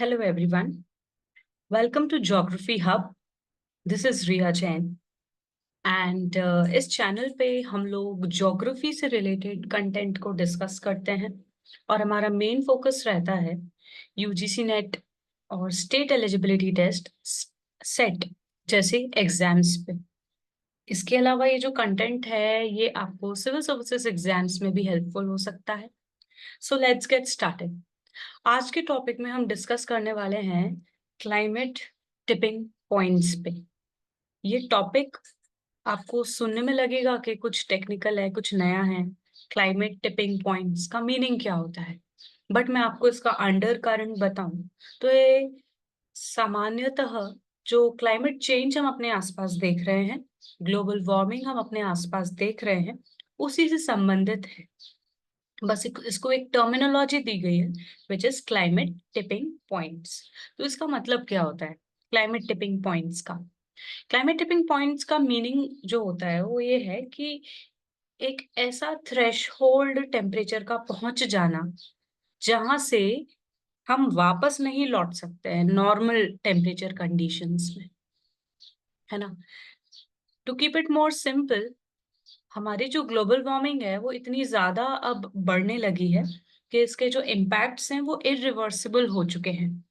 Hello everyone. Welcome to Geography Hub. This is Riya Jain. And इस channel पे हम लोग ज्योग्राफी से रिलेटेड कंटेंट को डिस्कस करते हैं और हमारा मेन फोकस रहता है यूजीसी नेट और स्टेट एलिजिबिलिटी टेस्ट सेट जैसे एग्जाम्स पे। इसके अलावा ये जो कंटेंट है ये आपको सिविल सर्विसेज एग्जाम्स में भी हेल्पफुल हो सकता है। So let's get started. आज के टॉपिक में हम डिस्कस करने वाले हैं क्लाइमेट टिपिंग पॉइंट्स पे। ये टॉपिक आपको सुनने में लगेगा कि कुछ टेक्निकल है, कुछ नया है। क्लाइमेट टिपिंग पॉइंट्स का मीनिंग क्या होता है, बट मैं आपको इसका अंडर करंट बताऊं तो ये सामान्यतः जो क्लाइमेट चेंज हम अपने आसपास देख रहे हैं, ग्लोबल वार्मिंग हम अपने आसपास देख रहे हैं, उसी से संबंधित है। बस इसको एक टर्मिनोलॉजी दी गई है which is climate tipping points. तो इसका मतलब क्या होता है क्लाइमेट टिपिंग पॉइंट्स का? क्लाइमेट टिपिंग पॉइंट्स का मीनिंग जो होता है वो ये है कि एक ऐसा थ्रेशहोल्ड टेम्परेचर का पहुंच जाना जहां से हम वापस नहीं लौट सकते हैं नॉर्मल टेम्परेचर कंडीशंस में, है ना। To keep it more simple, हमारी जो ग्लोबल वार्मिंग है वो इतनी ज्यादा अब बढ़ने लगी है कि इसके जो इम्पैक्ट्स हैं वो इरिवर्सिबल हो चुके हैं।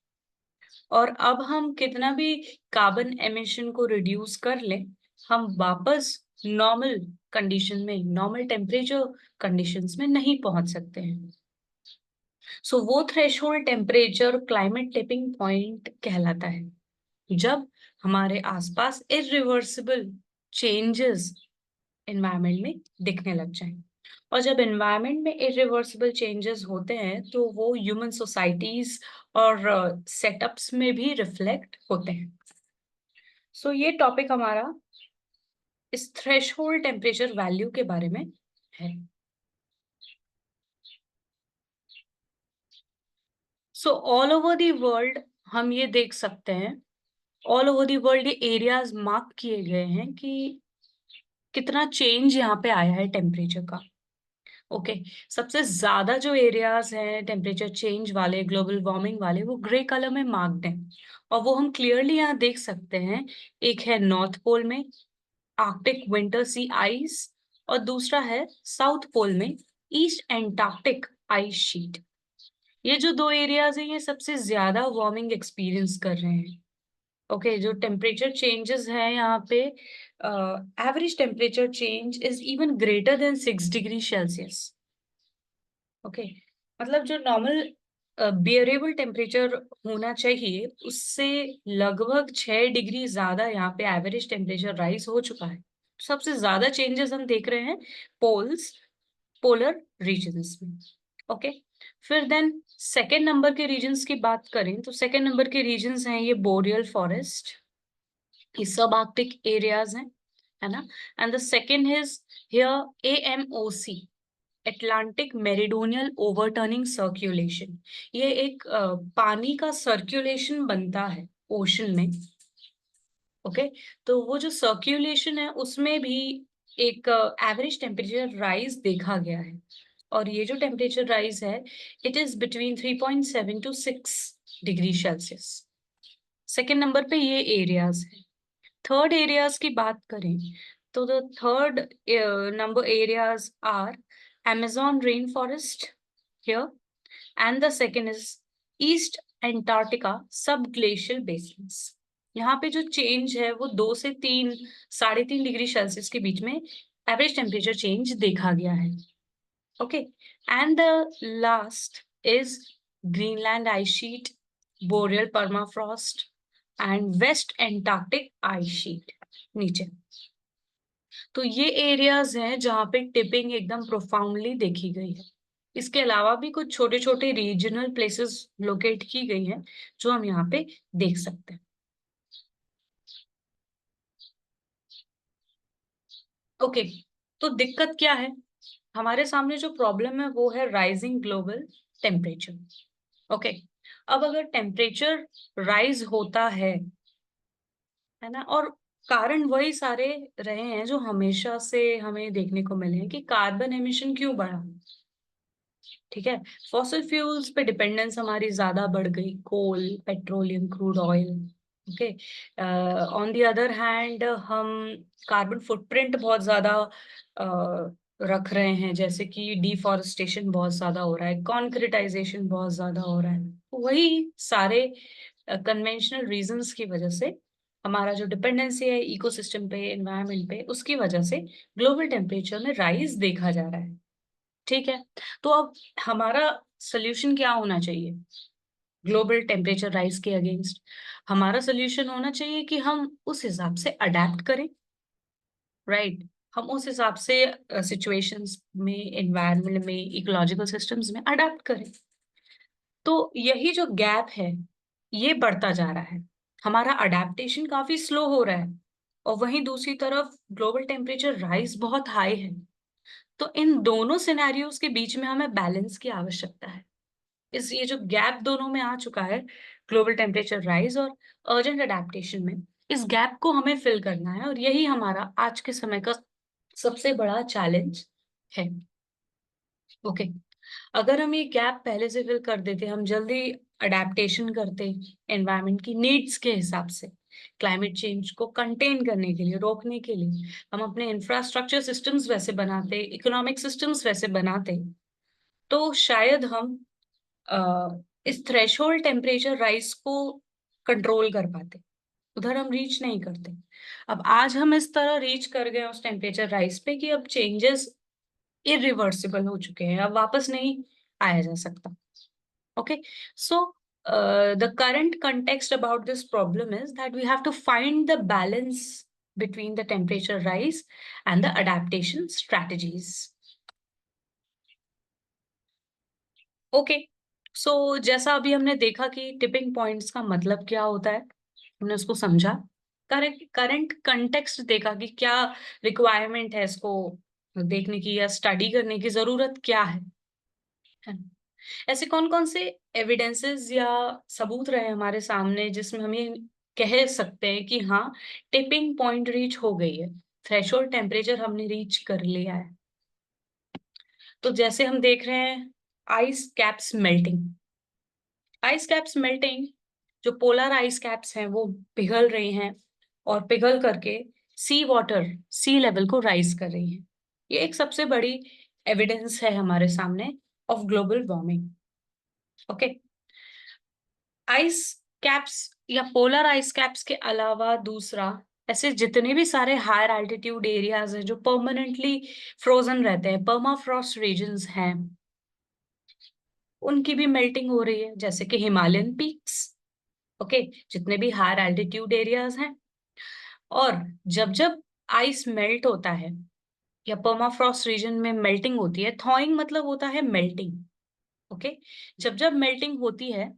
और अब हम कितना भी कार्बन एमिशन को रिड्यूस कर लें, हम वापस नॉर्मल कंडीशन में, नॉर्मल टेम्परेचर कंडीशंस में नहीं पहुंच सकते हैं। सो वो threshold temperature climate tipping point कहलाता है जब हमारे आसपास इरिवर्सिबल चेंजेस एनवायरनमेंट में दिखने लग जाए। और जब एनवायरनमेंट में इरिवर्सिबल चेंजेस होते हैं तो वो ह्यूमन सोसाइटीज और सेटअप्स में भी रिफ्लेक्ट होते हैं। सो ये टॉपिक हमारा इस थ्रेशहोल्ड टेम्परेचर वैल्यू के बारे में है। So all over the world हम ये देख सकते हैं, ऑल ओवर द वर्ल्ड ये एरियाज मार्क किए गए हैं कि कितना चेंज यहाँ पे आया है टेम्परेचर का। ओके सबसे ज्यादा जो एरियाज हैं टेम्परेचर चेंज वाले, ग्लोबल वार्मिंग वाले, वो ग्रे कलर में मार्क्ड हैं और वो हम क्लियरली यहाँ देख सकते हैं। एक है नॉर्थ पोल में आर्कटिक विंटर सी आइस और दूसरा है साउथ पोल में ईस्ट एंटार्क्टिक आइस शीट। ये जो दो एरियाज हैं ये सबसे ज्यादा वार्मिंग एक्सपीरियंस कर रहे हैं। ओके जो टेम्परेचर चेंजेस है यहाँ पे, average temperature change is even greater than 6 degree Celsius. Okay मतलब जो नॉर्मल बियरेबल टेम्परेचर होना चाहिए उससे लगभग 6 डिग्री ज्यादा यहाँ पे एवरेज टेम्परेचर राइज हो चुका है। सबसे ज्यादा चेंजेस हम देख रहे हैं पोल्स, पोलर रीजन्स में। ओके फिर देन सेकेंड नंबर के रीजन्स की बात करें तो सेकेंड नंबर के रीजन्स हैं ये बोरियल फॉरेस्ट, ये सब आर्कटिक एरियाज हैं, है ना। And the second is here AMOC, Atlantic meridional overturning circulation. ये एक पानी का सर्कुलेशन बनता है ओशन में। ओके तो वो जो सर्कुलेशन है उसमें भी एक एवरेज टेम्परेचर राइज देखा गया है और ये जो टेम्परेचर राइज है it is between 3.7 to 6 degree Celsius. Second number पे ये एरियाज है। थर्ड एरियाज की बात करें तो the third number areas are Amazon rainforest here, and the second is East Antarctica subglacial basins. यहाँ पे जो चेंज है वो 2 से 3, 3.5 डिग्री सेल्सियस के बीच में एवरेज टेम्परेचर चेंज देखा गया है। Okay and the last is Greenland ice sheet, boreal permafrost and West Antarctic ice sheet नीचे। तो ये एरियाज हैं जहाँ पे टिपिंग एकदम प्रोफाउंडली देखी गई है। इसके अलावा भी कुछ छोटे छोटे रीजनल प्लेसेस लोकेट की गई हैं जो हम यहाँ पे देख सकते हैं। ओके तो दिक्कत क्या है? हमारे सामने जो प्रॉब्लम है वो है राइजिंग ग्लोबल टेम्परेचर। ओके अब अगर टेम्परेचर राइज होता है ना, और कारण वही सारे रहे हैं जो हमेशा से हमें देखने को मिले हैं कि कार्बन एमिशन क्यों बढ़ा। ठीक है। फॉसिल फ्यूल्स पे डिपेंडेंस हमारी ज्यादा बढ़ गई, coal, petroleum, crude oil. Okay. On the other hand हम कार्बन फुटप्रिंट बहुत ज्यादा रख रहे हैं, जैसे कि डिफॉरेस्टेशन बहुत ज्यादा हो रहा है, कॉन्क्रिटाइजेशन बहुत ज्यादा हो रहा है। वही सारे कन्वेंशनल रीजंस की वजह से हमारा जो डिपेंडेंसी है इकोसिस्टम पे, एनवायरनमेंट पे, उसकी वजह से ग्लोबल टेम्परेचर में राइज देखा जा रहा है। ठीक है। तो अब हमारा सोल्यूशन क्या होना चाहिए ग्लोबल टेम्परेचर राइज के अगेंस्ट? हमारा सोल्यूशन होना चाहिए कि हम उस हिसाब से अडेप्ट करें, राइट। हम उस हिसाब से सिचुएशंस में, एनवायरनमेंट में, इकोलॉजिकल सिस्टम्स में अडेप्ट करें। तो यही जो गैप है ये बढ़ता जा रहा है। हमारा अडेप्टेशन काफी स्लो हो रहा है, और वहीं दूसरी तरफ ग्लोबल टेम्परेचर राइज बहुत हाई है। तो इन दोनों सिनेरियोज के बीच में हमें बैलेंस की आवश्यकता है। इस ये जो गैप दोनों में आ चुका है, ग्लोबल टेम्परेचर राइज और अर्जेंट अडेप्टेशन में, इस गैप को हमें फिल करना है, और यही हमारा आज के समय का सबसे बड़ा चैलेंज है। ओके। अगर हम ये गैप पहले से फिल कर देते, हम जल्दी अडेप्टेशन करते एनवायरनमेंट की नीड्स के हिसाब से, क्लाइमेट चेंज को कंटेन करने के लिए, रोकने के लिए हम अपने इंफ्रास्ट्रक्चर सिस्टम्स वैसे बनाते, इकोनॉमिक सिस्टम्स वैसे बनाते, तो शायद हम इस थ्रेशोल्ड टेम्परेचर राइज को कंट्रोल कर पाते। उधर हम रीच नहीं करते। अब आज हम इस तरह रीच कर गए उस टेम्परेचर राइज पे कि अब चेंजेस इरिवर्सिबल हो चुके हैं, अब वापस नहीं आया जा सकता। Okay. So the current context about this problem is that we have to find the balance between the temperature rise and the adaptation strategies. Okay. So जैसा अभी हमने देखा कि टिपिंग पॉइंट्स का मतलब क्या होता है, हमने उसको समझा। करेक्ट, करंट कंटेक्स्ट देखा कि क्या रिक्वायरमेंट है इसको देखने की या स्टडी करने की जरूरत क्या है ना? ऐसे कौन कौन से एविडेंसेस या सबूत रहे हमारे सामने जिसमें हम ये कह सकते हैं कि हाँ, टिपिंग पॉइंट रीच हो गई है, थ्रेशोल्ड टेम्परेचर हमने रीच कर लिया है। तो जैसे हम देख रहे हैं ice caps melting. Ice caps melting, जो पोलर आइस कैप्स हैं वो पिघल रही हैं, और पिघल करके सी वाटर, सी लेवल को राइज कर रही हैं। ये एक सबसे बड़ी एविडेंस है हमारे सामने of global warming. Okay. Ice caps या पोलर आइस कैप्स के अलावा दूसरा, ऐसे जितने भी सारे हायर एल्टीट्यूड एरियाज हैं जो परमानेंटली फ्रोजन रहते हैं, पर्माफ्रॉस्ट रीजन्स हैं, उनकी भी मेल्टिंग हो रही है, जैसे कि हिमालयन पीक्स। ओके। जितने भी हायर एल्टीट्यूड एरियाज हैं, और जब जब आइस मेल्ट होता है या पर्माफ्रॉस्ट रीजन में मेल्टिंग होती है, थॉइंग मतलब होता है मेल्टिंग। ओके। जब जब मेल्टिंग होती है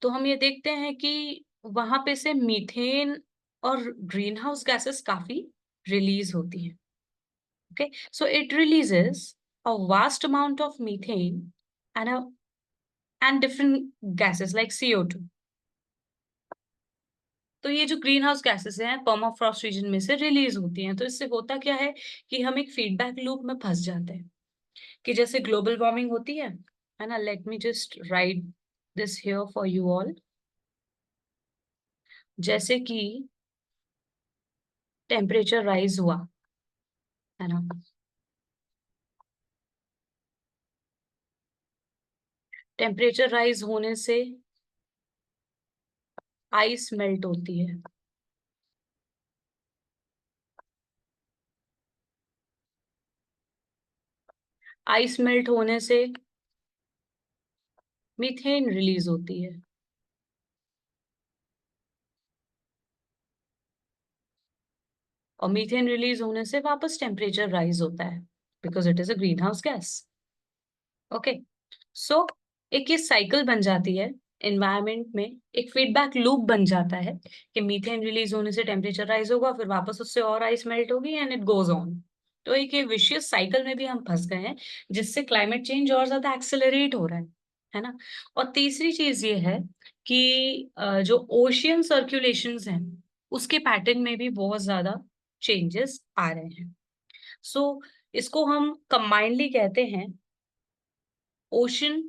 तो हम ये देखते हैं कि वहां पे से मीथेन और ग्रीन हाउस गैसेस काफी रिलीज होती हैं। Okay. So it releases a vast amount of methane and and different gases like CO2। तो ये जो ग्रीन हाउस गैसेस हैं पर्माफ्रॉस्ट रीजन में से रिलीज होती हैं, तो इससे होता क्या है कि हम एक फीडबैक लूप में फंस जाते हैं कि जैसे ग्लोबल वार्मिंग होती है ना। Let me just right this here for you all. जैसे कि टेम्परेचर राइज हुआ, है ना, टेम्परेचर राइज होने से आइस मेल्ट होती है, आइस मेल्ट होने से मीथेन रिलीज होती है, और मीथेन रिलीज होने से वापस टेम्परेचर राइज होता है, because it is a greenhouse gas. Okay. So एक ये साइकिल बन जाती है एनवायरनमेंट में, एक फीडबैक लूप बन जाता है कि मीथेन रिलीज होने से टेम्परेचर राइज होगा, फिर वापस उससे और आइस मेल्ट होगी, एंड इट गोज ऑन। तो एक ये विशियस साइकिल में भी हम फंस गए हैं, जिससे क्लाइमेट चेंज और ज्यादा एक्सेलरेट हो रहा है ना। और तीसरी चीज ये है कि जो ओशियन सर्कुलेशंस हैं उसके पैटर्न में भी बहुत ज्यादा चेंजेस आ रहे हैं। सो इसको हम कंबाइंडली कहते हैं ओशन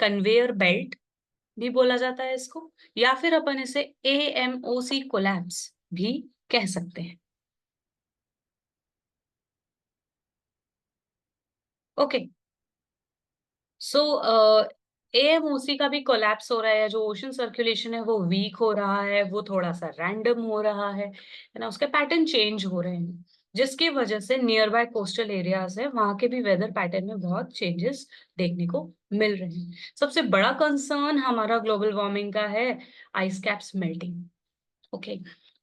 कन्वेयर बेल्ट भी बोला जाता है इसको, या फिर अपन इसे AMOC कोलैप्स भी कह सकते हैं। ओके, सो AMOC का भी कोलैप्स हो रहा है, जो ओशन सर्कुलेशन है वो वीक हो रहा है, वो थोड़ा सा रैंडम हो रहा है ना, उसके पैटर्न चेंज हो रहे हैं, जिसकी वजह से नियर बाय कोस्टल एरियाज है वहां के भी वेदर पैटर्न में बहुत चेंजेस देखने को मिल रहे हैं। सबसे बड़ा कंसर्न हमारा ग्लोबल वार्मिंग का है ice caps melting. Okay,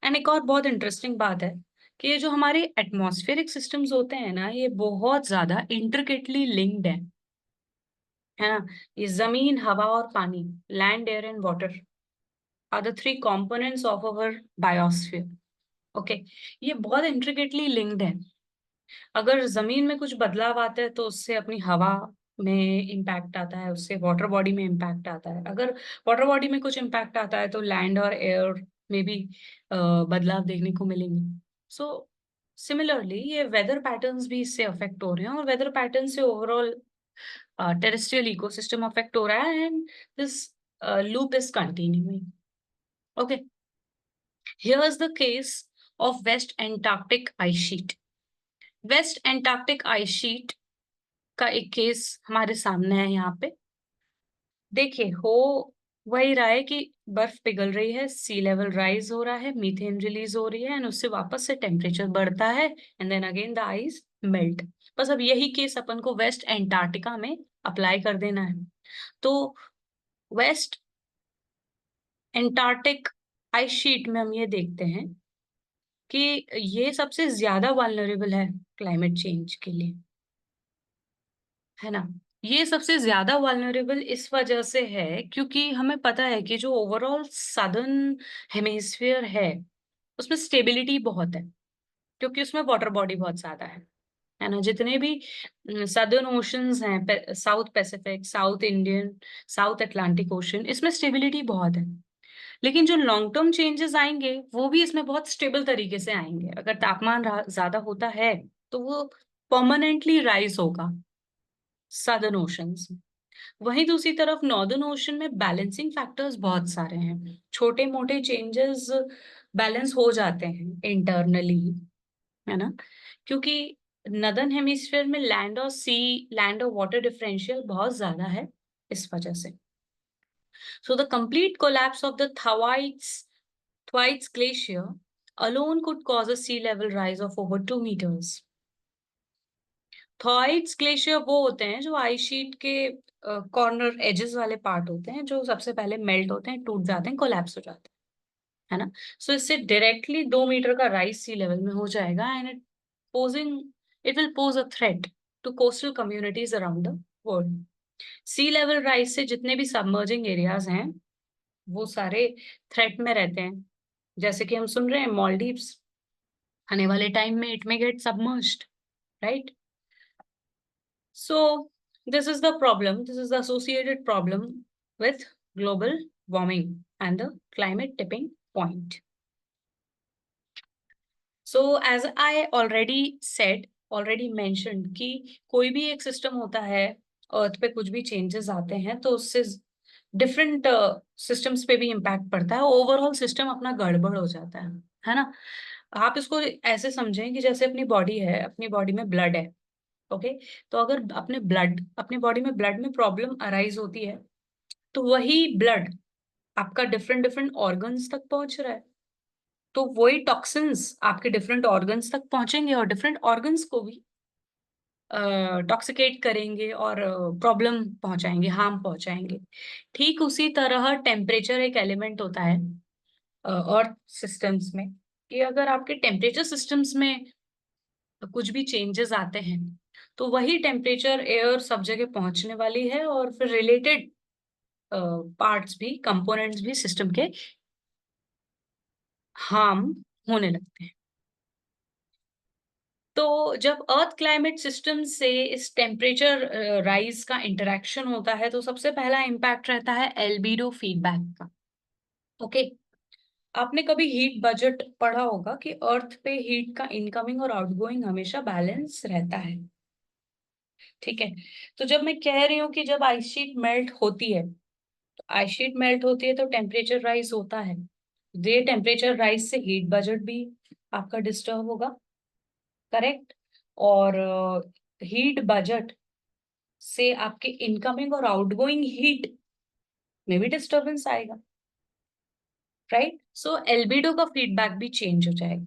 and एक और बहुत इंटरेस्टिंग बात है कि ये जो हमारे एटमॉस्फेरिक सिस्टम्स होते हैं ना, ये बहुत ज्यादा इंट्रिकेटली लिंक्ड है ना। ये जमीन, हवा और पानी, land, air and water are the three components of our biosphere. Okay, ये बहुत इंट्रिकेटली लिंक्ड है। अगर जमीन में कुछ बदलाव आता है तो उससे अपनी हवा में इम्पैक्ट आता है, उससे वाटर बॉडी में इम्पैक्ट आता है। अगर वाटर बॉडी में कुछ इम्पैक्ट आता है तो लैंड और एयर में भी बदलाव देखने को मिलेंगे। सो सिमिलरली ये वेदर पैटर्न्स भी इससे अफेक्ट हो रहे हैं, और वेदर पैटर्न से ओवरऑल terrestrial ecosystem affect हो रहा है, and this loop is continuing. Okay, here's the case of West Antarctic ice sheet. West Antarctic ice sheet का एक केस हमारे सामने है यहाँ पे। देखिए, हो वही रहा है कि बर्फ पिघल रही है, सी लेवल राइज हो रहा है, मीथेन रिलीज हो रही है, एंड उससे वापस से टेम्परेचर बढ़ता है, and then again the ice melt. बस अब यही केस अपन को वेस्ट एंटार्क्टिका में अप्लाई कर देना है। तो वेस्ट एंटार्क्टिक आइस शीट में हम ये देखते हैं कि ये सबसे ज्यादा वाल्नरेबल है क्लाइमेट चेंज के लिए, है ना। ये सबसे ज्यादा वाल्नरेबल इस वजह से है क्योंकि हमें पता है कि जो ओवरऑल सदर्न हेमिस्फीयर है उसमें स्टेबिलिटी बहुत है, क्योंकि उसमें वाटर बॉडी बहुत ज्यादा है ना। जितने भी सदर्न ओशंस हैं, south Pacific, south Indian, south Atlantic ocean, इसमें स्टेबिलिटी बहुत है। लेकिन जो लॉन्ग टर्म चेंजेस आएंगे वो भी इसमें बहुत स्टेबल तरीके से आएंगे। अगर तापमान ज्यादा होता है तो वो परमानेंटली राइज होगा सदर्न ओशंस। वहीं दूसरी तरफ नॉर्दर्न ओशन में बैलेंसिंग फैक्टर्स बहुत सारे हैं, छोटे मोटे चेंजेस बैलेंस हो जाते हैं इंटरनली, है ना। क्योंकि नदर्न हेमिस्फीयर में लैंड और वाटर डिफरेंशियल बहुत ज्यादा है इस वजह से। So the complete collapse of the Thwaites Glacier alone could cause a sea level rise of over 2 meters. थॉइट्स glacier वो होते हैं जो आइस शीट के कॉर्नर एजेस वाले पार्ट होते हैं, जो सबसे पहले मेल्ट होते हैं, टूट जाते हैं, कोलैप्स हो जाते हैं, है ना। सो इससे डायरेक्टली 2 मीटर का राइज सी लेवल में हो जाएगा, and posing it will pose a threat to coastal communities around the world. Sea level rise से जितने भी सबमर्जिंग एरियाज हैं वो सारे थ्रेट में रहते हैं। जैसे कि हम सुन रहे हैं मॉलडीव्स आने वाले टाइम में it may gate submerged, right. So this is the problem. This is the associated problem with global warming and the climate tipping point. So as I already mentioned कि कोई भी एक सिस्टम होता है, अर्थ पे कुछ भी चेंजेस आते हैं तो उससे डिफरेंट सिस्टम्स पे भी इम्पैक्ट पड़ता है, ओवरऑल सिस्टम अपना गड़बड़ हो जाता है ना। आप इसको ऐसे समझें कि जैसे अपनी बॉडी है, अपनी बॉडी में ब्लड है। ओके, तो अगर अपने बॉडी में ब्लड में प्रॉब्लम अराइज होती है तो वही ब्लड आपका डिफरेंट डिफरेंट ऑर्गन्स तक पहुंच रहा है, तो वही टॉक्सिन्स आपके डिफरेंट ऑर्गन्स तक पहुंचेंगे और डिफरेंट ऑर्गन्स को भी टॉक्सिकेट करेंगे और प्रॉब्लम पहुंचाएंगे, हार्म पहुंचाएंगे। ठीक उसी तरह टेम्परेचर एक एलिमेंट होता है अर्थ सिस्टम्स में, कि अगर आपके टेम्परेचर सिस्टम्स में कुछ भी चेंजेस आते हैं तो वही टेम्परेचर एयर सब जगह पहुंचने वाली है, और फिर रिलेटेड पार्ट्स भी, कंपोनेंट्स भी सिस्टम के हार्म होने लगते हैं। तो जब अर्थ क्लाइमेट सिस्टम से इस टेम्परेचर राइज का इंटरेक्शन होता है तो सबसे पहला इम्पैक्ट रहता है एल्बिडो फीडबैक का। ओके, आपने कभी हीट बजट पढ़ा होगा कि अर्थ पे हीट का इनकमिंग और आउटगोइंग हमेशा बैलेंस रहता है। ठीक है। तो जब मैं कह रही हूँ कि जब आइस शीट मेल्ट होती है, तो आइस शीट मेल्ट होती है तो टेम्परेचर राइज होता है। ये टेम्परेचर राइज से हीट बजट भी आपका डिस्टर्ब होगा, करेक्ट। और हीट बजट से आपके इनकमिंग और आउटगोइंग हीट में भी डिस्टर्बेंस आएगा, राइट। सो एल्बिडो का फीडबैक भी चेंज हो जाएगा।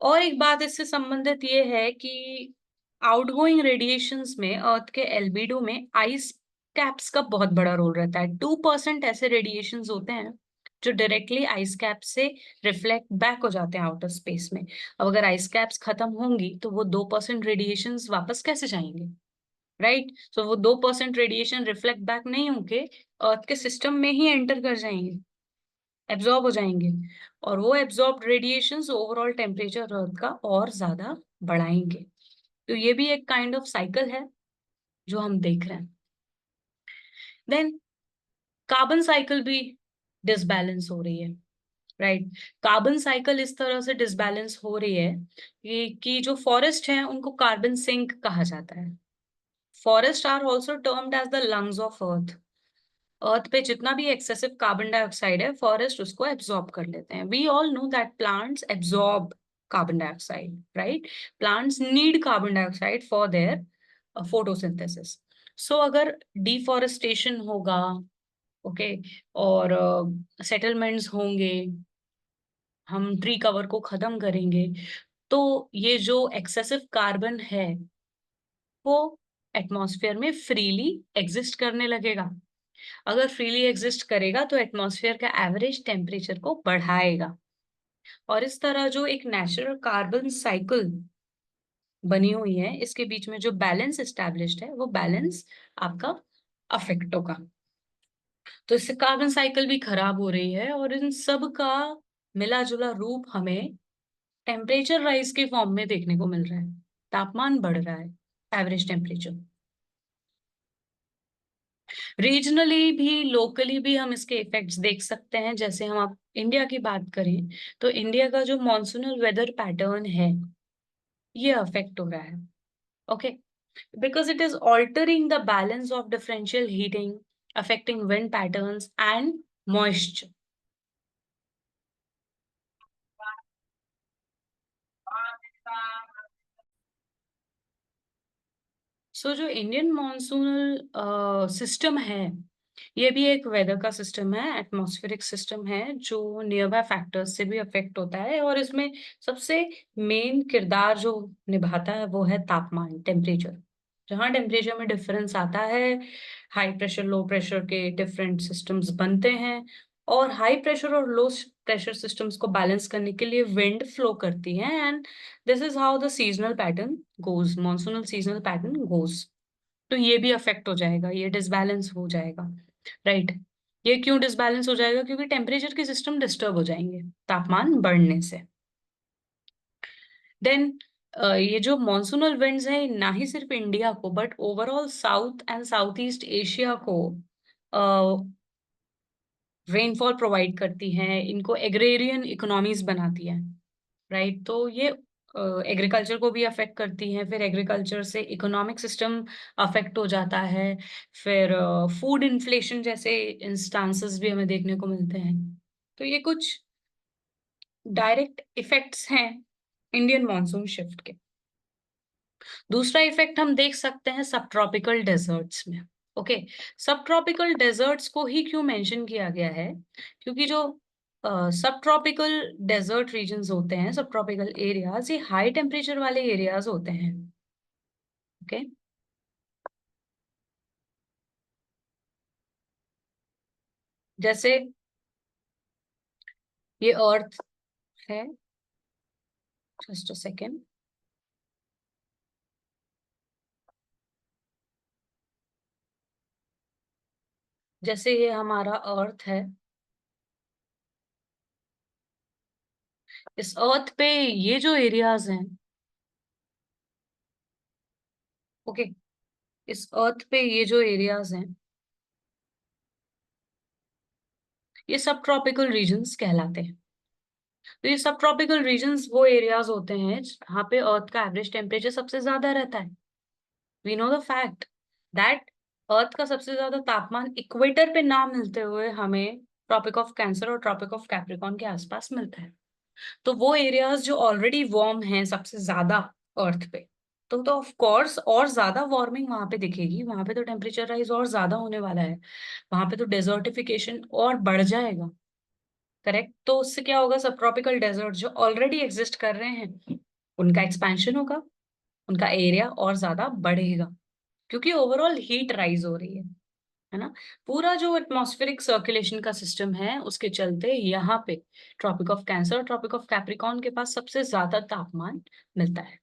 और एक बात इससे संबंधित ये है कि आउटगोइंग रेडिएशंस में अर्थ के एल्बिडो में आइस कैप्स का बहुत बड़ा रोल रहता है। 2% ऐसे रेडिएशंस होते हैं जो डायरेक्टली आइस कैप से रिफ्लेक्ट बैक हो जाते हैं आउटर स्पेस में। अब अगर आइस कैप्स खत्म होंगी तो वो 2% रेडिएशंस वापस कैसे जाएंगे, राइट। सो वो 2% रेडिएशन रिफ्लेक्ट बैक नहीं होके अर्थ के सिस्टम में ही एंटर कर जाएंगे, एब्जॉर्ब हो जाएंगे। और वो एब्जॉर्ब रेडिएशंस ओवरऑल टेम्परेचर अर्थ का और ज्यादा बढ़ाएंगे। तो ये भी एक काइंड ऑफ साइकिल है जो हम देख रहे हैं। देन कार्बन साइकिल भी डिसबैलेंस हो रही है, राइट। कार्बन साइकिल इस तरह से डिसबैलेंस हो रही है कि जो फॉरेस्ट है उनको कार्बन सिंक कहा जाता है। Forest are also termed as the lungs of earth. Earth पे जितना भी एक्सेसिव कार्बन डाइऑक्साइड है फॉरेस्ट उसको एब्जॉर्ब कर लेते हैं। We all know that plants absorb carbon dioxide, right. Plants need carbon dioxide for their photosynthesis. So अगर deforestation होगा, ओके, और सेटलमेंट्स होंगे, हम ट्री कवर को खत्म करेंगे, तो ये जो एक्सेसिव कार्बन है वो एटमॉस्फेयर में फ्रीली एग्जिस्ट करने लगेगा। अगर फ्रीली एग्जिस्ट करेगा तो एटमॉस्फेयर का एवरेज टेम्परेचर को बढ़ाएगा। और इस तरह जो एक नेचुरल कार्बन साइकिल बनी हुई है इसके बीच में जो बैलेंस एस्टैब्लिश्ड है वो बैलेंस आपका अफेक्ट होगा। तो इससे कार्बन साइकिल भी खराब हो रही है और इन सब का मिला जुला रूप हमें टेम्परेचर राइज के फॉर्म में देखने को मिल रहा है। तापमान बढ़ रहा है, एवरेज टेम्परेचर। रीजनली भी लोकली भी हम इसके इफेक्ट्स देख सकते हैं। जैसे हम आप इंडिया की बात करें तो इंडिया का जो मॉनसूनल वेदर पैटर्न है ये अफेक्ट हो रहा है, okay, because it is altering the balance of differential heating, affecting wind patterns and moisture. So जो इंडियन मॉनसूनल सिस्टम है ये भी एक वेदर का सिस्टम है, एटमॉस्फेरिक सिस्टम है जो नियर बाय फैक्टर्स से भी अफेक्ट होता है। और इसमें सबसे मेन किरदार जो निभाता है वो है तापमान, टेम्परेचर। जहाँ टेम्परेचर में डिफरेंस आता है, हाई प्रेशर लो प्रेशर के डिफरेंट सिस्टम्स बनते हैं। और हाई प्रेशर और लो प्रेशर सिस्टम्स को बैलेंस करने के लिए विंड फ्लो करती है। And this is how the seasonal pattern goes, monsoonal seasonal pattern goes. तो ये भी अफेक्ट हो जाएगा, ये डिसबैलेंस हो जाएगा, राइट। ये क्यों डिसबैलेंस हो जाएगा? क्योंकि टेम्परेचर के सिस्टम डिस्टर्ब हो जाएंगे तापमान बढ़ने से। देन ये जो मॉनसूनल विंड्स है ना ही सिर्फ इंडिया को but overall south and south east Asia को रेनफॉल प्रोवाइड करती हैं, इनको एग्रेरियन इकोनॉमीज बनाती हैं, राइट। तो ये एग्रीकल्चर को भी अफेक्ट करती हैं, फिर एग्रीकल्चर से इकोनॉमिक सिस्टम अफेक्ट हो जाता है। फिर फूड इन्फ्लेशन जैसे इंस्टांसेस भी हमें देखने को मिलते हैं। तो ये कुछ डायरेक्ट इफेक्ट्स हैं इंडियन मॉनसून शिफ्ट के। दूसरा इफेक्ट हम देख सकते हैं सब ट्रॉपिकल डेजर्ट्स में, ओके। सब ट्रॉपिकल डेजर्ट्स को ही क्यों मेंशन किया गया है? क्योंकि जो सब ट्रॉपिकल डेजर्ट रीजन्स होते हैं, सब ट्रॉपिकल एरियाज, ये हाई टेम्परेचर वाले एरियाज होते हैं, ओके। जैसे ये अर्थ है, जस्ट अ सेकेंड। जैसे ये हमारा अर्थ है, इस अर्थ पे ये जो एरियाज हैं, ओके, इस अर्थ पे ये जो एरियाज हैं ये सब ट्रॉपिकल रीजन्स कहलाते हैं। तो ये सब ट्रॉपिकल रीजन्स वो एरियाज होते हैं जहाँ पे अर्थ का एवरेज टेम्परेचर सबसे ज्यादा रहता है। We know the fact that earth का सबसे ज्यादा तापमान इक्वेटर पे ना मिलते हुए हमें ट्रॉपिक ऑफ कैंसर और ट्रॉपिक ऑफ कैप्रिकॉर्न के आसपास मिलता है। तो वो एरियाज जो ऑलरेडी वार्म हैं सबसे ज्यादा अर्थ पे, तो ऑफ कोर्स और ज्यादा वार्मिंग वहां पे दिखेगी, वहां पे तो टेम्परेचर राइज और ज्यादा होने वाला है, वहां पे तो डेजर्टिफिकेशन और बढ़ जाएगा। करेक्ट। तो उससे क्या होगा, सब ट्रॉपिकल डेजर्ट जो ऑलरेडी एग्जिस्ट कर रहे हैं उनका एक्सपेंशन होगा, उनका एरिया और ज्यादा बढ़ेगा, क्योंकि ओवरऑल हीट राइज हो रही है ना। पूरा जो एटमॉस्फेरिक सर्कुलेशन का सिस्टम है उसके चलते यहाँ पे ट्रॉपिक ऑफ कैंसर और ट्रॉपिक ऑफ कैप्रिकॉर्न के पास सबसे ज्यादा तापमान मिलता है।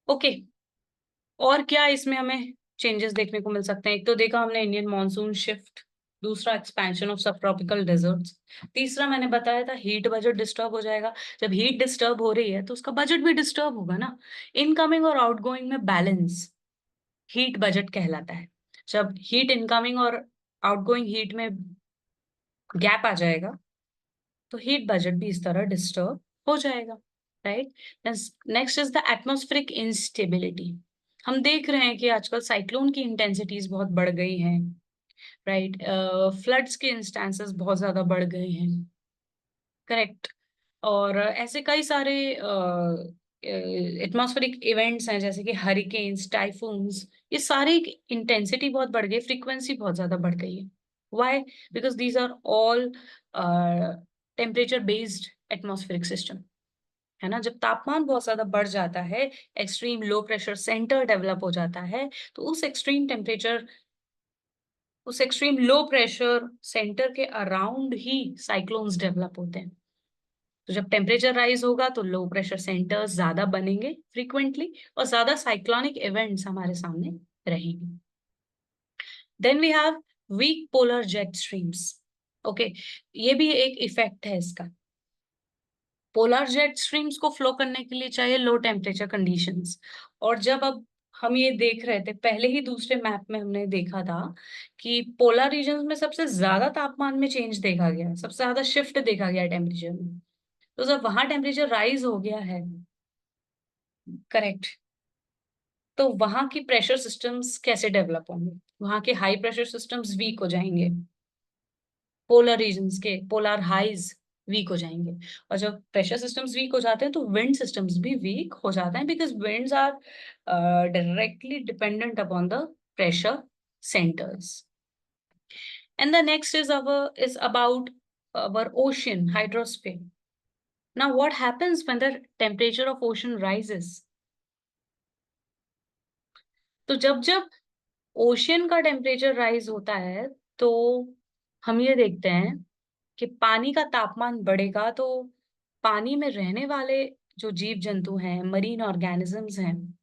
ओके। और क्या इसमें हमें चेंजेस देखने को मिल सकते हैं? एक तो देखा हमने इंडियन मॉनसून शिफ्ट, दूसरा एक्सपेंशन ऑफ सब ट्रॉपिकल डेजर्ट्स, तीसरा मैंने बताया था हीट बजट डिस्टर्ब हो जाएगा। जब हीट डिस्टर्ब हो रही है तो उसका बजट भी डिस्टर्ब होगा ना। इनकमिंग और आउटगोइंग में बैलेंस हीट बजट कहलाता है। जब हीट इनकमिंग और आउटगोइंग हीट में गैप आ जाएगा तो हीट बजट भी इस तरह डिस्टर्ब हो जाएगा, right. Next is the atmospheric instability. हम देख रहे हैं कि आजकल साइक्लोन की इंटेंसिटीज बहुत बढ़ गई हैं, राइट। फ्लड्स के इंस्टेंसेस बहुत ज्यादा बढ़ गए हैं, करेक्ट। और ऐसे कई सारे एटमॉस्फेरिक इवेंट्स हैं जैसे कि हरिकेन्स, टाइफून्स, ये सारी इंटेंसिटी बहुत बढ़ गई, फ्रीक्वेंसी बहुत ज्यादा बढ़ गई है। Why? Because these are all temperature based atmospheric system, है ना। जब तापमान बहुत ज्यादा बढ़ जाता है, extreme low pressure centre develop हो जाता है, तो उस एक्सट्रीम लो प्रेशर सेंटर के अराउंड ही साइक्लोन्स डेवलप होते हैं। तो जब टेम्परेचर राइज होगा तो लो प्रेशर सेंटर्स ज्यादा बनेंगे फ्रीक्वेंटली, और ज्यादा साइक्लोनिक इवेंट्स हमारे सामने रहेंगे। Then we have weak polar jet streams. Okay, ये भी एक इफेक्ट है इसका। पोलर जेट स्ट्रीम्स को फ्लो करने के लिए चाहिए लो टेम्परेचर कंडीशंस। और जब अब हम ये देख रहे थे, पहले ही दूसरे मैप में हमने देखा था कि पोलर रीजन्स में सबसे ज्यादा तापमान में चेंज देखा गया, सबसे ज्यादा शिफ्ट देखा गया टेम्परेचर में। तो जब वहां टेम्परेचर राइज हो गया है, करेक्ट, तो वहां की प्रेशर सिस्टम्स कैसे डेवलप होंगे? वहां के हाई प्रेशर सिस्टम्स वीक हो जाएंगे, पोलर रीजन्स के पोलर हाइज वीक हो जाएंगे। और जब प्रेशर सिस्टम्स वीक हो जाते हैं तो विंड सिस्टम्स भी वीक हो जाते हैं, because winds are directly dependent upon the pressure centers. And the next is about our ocean hydrosphere. Now what happens when the temperature of ocean rises? तो जब जब ओशियन का टेम्परेचर राइज होता है तो हम ये देखते हैं कि पानी का तापमान बढ़ेगा, तो पानी में रहने वाले जो जीव जंतु हैं, मरीन ऑर्गेनिजम्स हैं,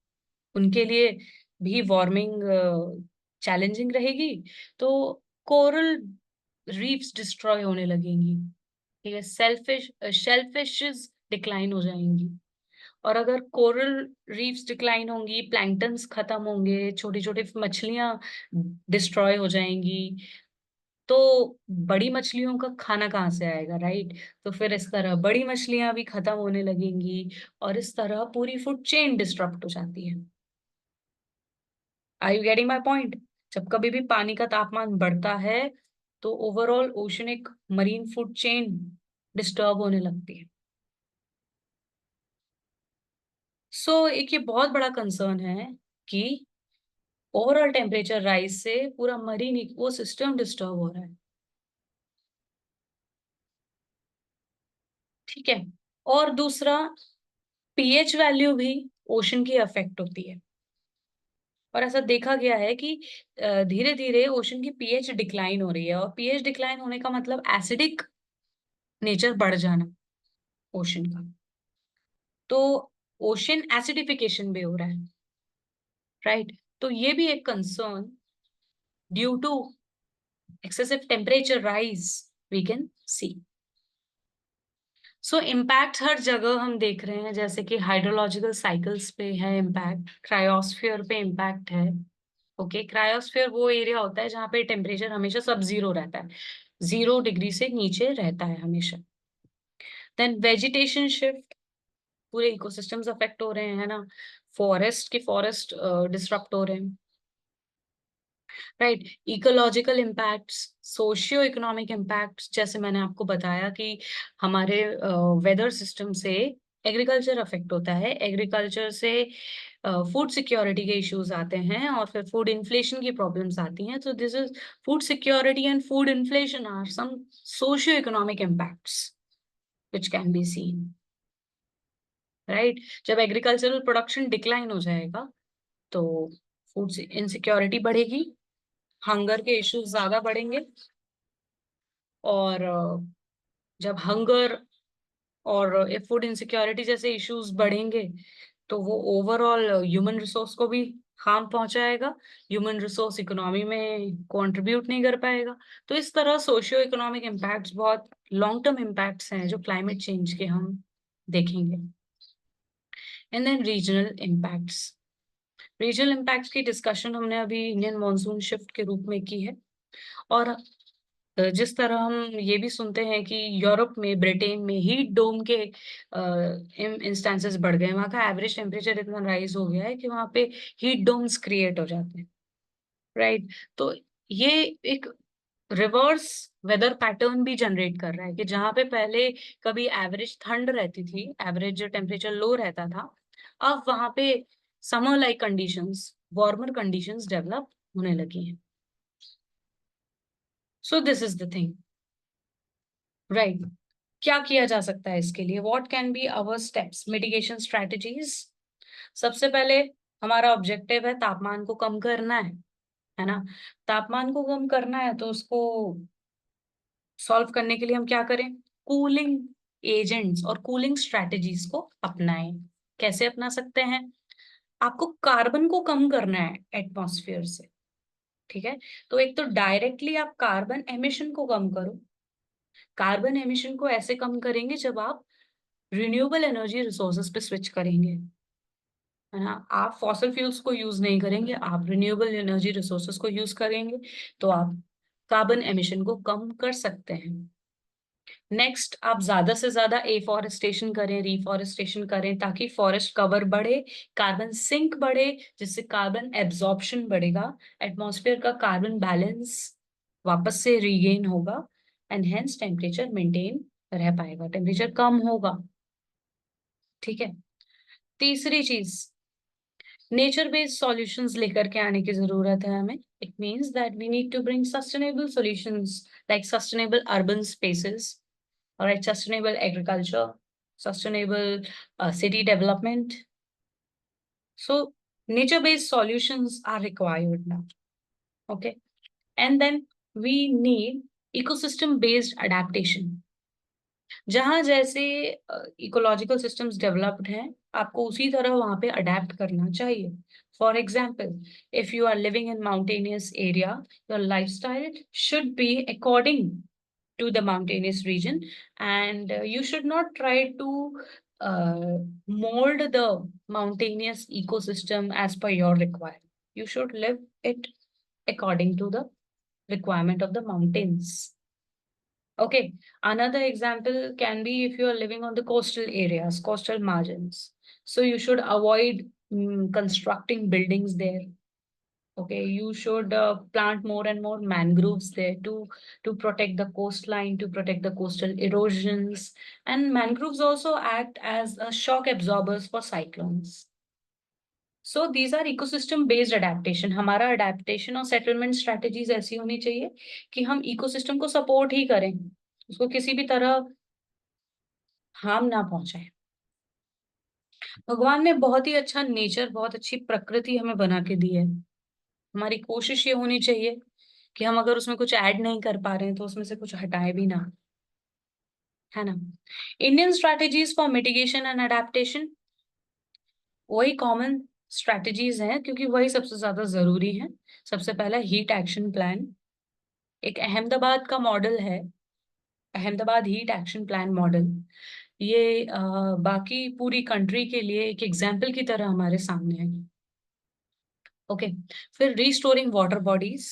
उनके लिए भी वार्मिंग चैलेंजिंग रहेगी। तो कोरल रीफ्स डिस्ट्रॉय होने लगेंगी, ठीक है, शेलफिशेस डिक्लाइन हो जाएंगी। और अगर कोरल रीफ्स डिक्लाइन होंगी, प्लैंक्टन्स खत्म होंगे, छोटी छोटी मछलियां डिस्ट्रॉय हो जाएंगी, तो बड़ी मछलियों का खाना कहाँ से आएगा, राइट। तो फिर इस तरह बड़ी मछलियां भी खत्म होने लगेंगी, और इस तरह पूरी फूड चेन डिस्टर्ब हो जाती है। Are you getting my point? जब कभी भी पानी का तापमान बढ़ता है तो overall oceanic marine food chain disturb होने लगती है। एक ये बहुत बड़ा कंसर्न है कि ओवरऑल टेम्परेचर राइज से पूरा मरीन इकोसिस्टम डिस्टर्ब हो रहा है, ठीक है। और दूसरा, पीएच वैल्यू भी ओशन की अफेक्ट होती है। और ऐसा देखा गया है कि धीरे धीरे ओशन की पीएच डिक्लाइन हो रही है, और पीएच डिक्लाइन होने का मतलब एसिडिक नेचर बढ़ जाना ओशन का। तो ओशन एसिडिफिकेशन भी हो रहा है, राइट। तो ये भी एक concern due to excessive temperature rise we can see. Impact हर जगह हम देख रहे हैं, जैसे कि हाइड्रोलॉजिकल साइकिल्स पे है इम्पैक्ट, क्रायोस्फीयर पे इम्पैक्ट है। ओके, क्रायोस्फीयर वो एरिया होता है जहाँ पे टेम्परेचर हमेशा सब जीरो रहता है, 0 डिग्री से नीचे रहता है हमेशा। देन वेजिटेशन शिफ्ट, पूरे इकोसिस्टम्स अफेक्ट हो रहे हैं, है ना। फॉरेस्ट डिसरप्ट हो रहे हैं, right. Ecological impacts, socio economic impacts, जैसे मैंने आपको बताया कि हमारे वेदर सिस्टम से एग्रीकल्चर अफेक्ट होता है, एग्रीकल्चर से फूड सिक्योरिटी के इश्यूज आते हैं, और फिर फूड इन्फ्लेशन की प्रॉब्लम्स आती हैं। तो this is food security and food inflation are some socio economic impacts which can be seen, right. जब एग्रीकल्चरल प्रोडक्शन डिक्लाइन हो जाएगा तो फूड इनसिक्योरिटी बढ़ेगी, हंगर के इश्यूज ज्यादा बढ़ेंगे, और जब हंगर और फूड इनसिक्योरिटी जैसे इश्यूज बढ़ेंगे तो वो ओवरऑल ह्यूमन रिसोर्स को भी हार्म पहुंचाएगा, ह्यूमन रिसोर्स इकोनॉमी में कंट्रीब्यूट नहीं कर पाएगा। तो इस तरह सोशियो इकोनॉमिक इम्पैक्ट्स, बहुत लॉन्ग टर्म इम्पैक्ट्स हैं जो क्लाइमेट चेंज के हम देखेंगे। And then regional impacts, regional impacts की डिस्कशन हमने अभी इंडियन मॉनसून शिफ्ट के रूप में की है। और जिस तरह हम ये भी सुनते हैं कि यूरोप में, ब्रिटेन में हीट डोम के इंस्टेंसेस बढ़ गए, वहाँ का एवरेज टेम्परेचर इतना राइज हो गया है कि वहाँ पे हीट डोम्स क्रिएट हो जाते हैं, राइट। तो ये एक रिवर्स वेदर पैटर्न भी जनरेट कर रहा है कि जहाँ पे पहले कभी एवरेज ठंड रहती थी, एवरेज टेम्परेचर लो रहता था, अब वहाँ पे summer like conditions, warmer conditions develop होने लगी हैं। So this is the thing, right. क्या किया जा सकता है इसके लिए? What can be our steps, mitigation strategies? सबसे पहले हमारा ऑब्जेक्टिव है तापमान को कम करना है ना। तापमान को कम करना है तो उसको सॉल्व करने के लिए हम क्या करें? कूलिंग एजेंट्स और कूलिंग स्ट्रेटजीज को अपनाएं। कैसे अपना सकते हैं? आपको कार्बन को कम करना है एटमॉस्फेयर से, ठीक है। तो एक तो डायरेक्टली आप कार्बन एमिशन को कम करो। कार्बन एमिशन को ऐसे कम करेंगे जब आप रिन्यूएबल एनर्जी रिसोर्सेज पे स्विच करेंगे, है ना। आप फॉसिल फ्यूल्स को यूज नहीं करेंगे, आप रिन्यूएबल एनर्जी रिसोर्सेज को यूज करेंगे, तो आप कार्बन एमिशन को कम कर सकते हैं। नेक्स्ट, आप ज्यादा से ज्यादा एफॉरेस्टेशन करें, रिफॉरेस्टेशन करें, ताकि फॉरेस्ट कवर बढ़े, कार्बन सिंक बढ़े, जिससे कार्बन एब्जॉर्प्शन बढ़ेगा, एटमॉस्फेयर का कार्बन बैलेंस वापस से रीगेन होगा, एंड हेंस टेम्परेचर मेंटेन रह पाएगा, टेम्परेचर कम होगा, ठीक है। तीसरी चीज, नेचर बेस्ड सॉल्यूशंस लेकर के आने की जरूरत है हमें। It means that we need to bring sustainable solutions like sustainable urban spaces, alright, sustainable agriculture, sustainable city development. So nature based solutions are required now, okay. And then we need ecosystem based adaptation. जहां जैसे ecological systems developed हैं, आपको उसी तरह वहां पे adapt करना चाहिए। For example, if you are living in mountainous area, your lifestyle should be according to the mountainous region, and you should not try to mold the mountainous ecosystem as per your requirement. You should live it according to the requirement of the mountains. Okay, another example can be if you are living on the coastal areas, coastal margins. So you should avoid constructing buildings there. Okay, you should plant more and more mangroves there to protect the coastline, to protect the coastal erosions. And mangroves also act as a shock absorbers for cyclones. So these are ecosystem based adaptation. हमारा adaptation और settlement strategies ऐसी होनी चाहिए कि हम ecosystem को support ही करें, उसको किसी भी तरह harm ना पहुंचाए। भगवान ने बहुत ही अच्छा नेचर, बहुत अच्छी प्रकृति हमें बना के दी है। हमारी कोशिश ये होनी चाहिए कि हम अगर उसमें कुछ ऐड नहीं कर पा रहे हैं तो उसमें से कुछ हटाए भी ना, है ना। Indian strategies for mitigation and adaptation, वही कॉमन स्ट्रैटेजीज हैं क्योंकि वही सबसे ज्यादा जरूरी है। सबसे पहला हीट एक्शन प्लान, एक अहमदाबाद का मॉडल है, Ahmedabad heat action plan model. ये बाकी पूरी कंट्री के लिए एक एग्जाम्पल की तरह हमारे सामने है, ओके। फिर रिस्टोरिंग वाटर बॉडीज,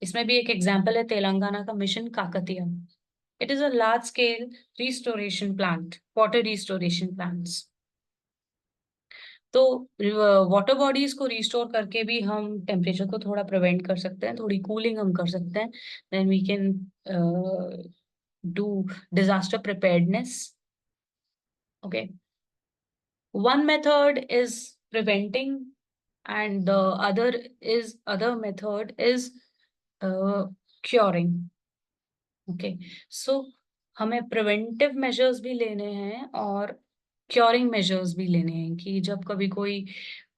इसमें भी एक एग्जाम्पल है तेलंगाना का mission Kakatiya. It is a large scale restoration plant, water restoration plants. तो वाटर बॉडीज को रिस्टोर करके भी हम टेम्परेचर को थोड़ा प्रिवेंट कर सकते हैं, थोड़ी कूलिंग हम कर सकते हैं। Then we can do disaster preparedness. Okay, one method is preventing and the other method is curing. Okay, so हमें प्रिवेंटिव मेजर्स भी लेने हैं और क्योरिंग मेजर्स भी लेने हैं कि जब कभी कोई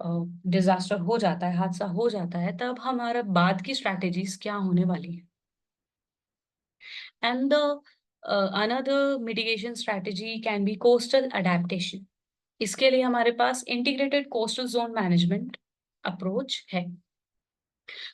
डिजास्टर हो जाता है, हादसा हो जाता है, तब हमारा बाद की स्ट्रैटेजीज क्या होने वाली है। And the another mitigation strategy can be coastal adaptation. इसके लिए हमारे पास integrated coastal zone management approach है।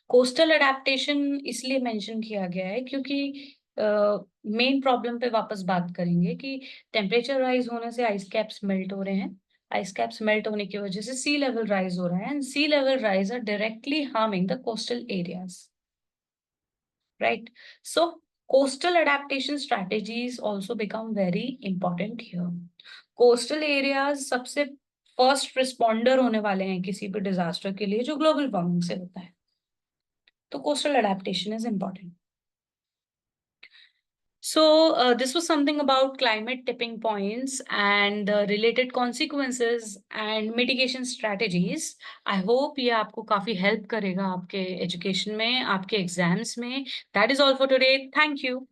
कोस्टल अडेप्टेशन इसलिए मेंशन किया गया है क्योंकि मेन प्रॉब्लम पे वापस बात करेंगे कि टेम्परेचर राइज होने से आइस कैप्स मेल्ट हो रहे हैं। आइस कैप्स मेल्ट होने की वजह से सी लेवल राइज हो रहा है and sea level rise are directly harming the coastal areas, right? So coastal adaptation strategies also become very important here. Coastal areas सबसे फर्स्ट रिस्पॉन्डर होने वाले हैं किसी भी डिजास्टर के लिए जो ग्लोबल वार्मिंग से होता है, तो coastal adaptation is important. So this was something about climate tipping points and the related consequences and mitigation strategies. I hope ये आपको काफी help करेगा आपके education में, आपके exams में. That is all for today. Thank you.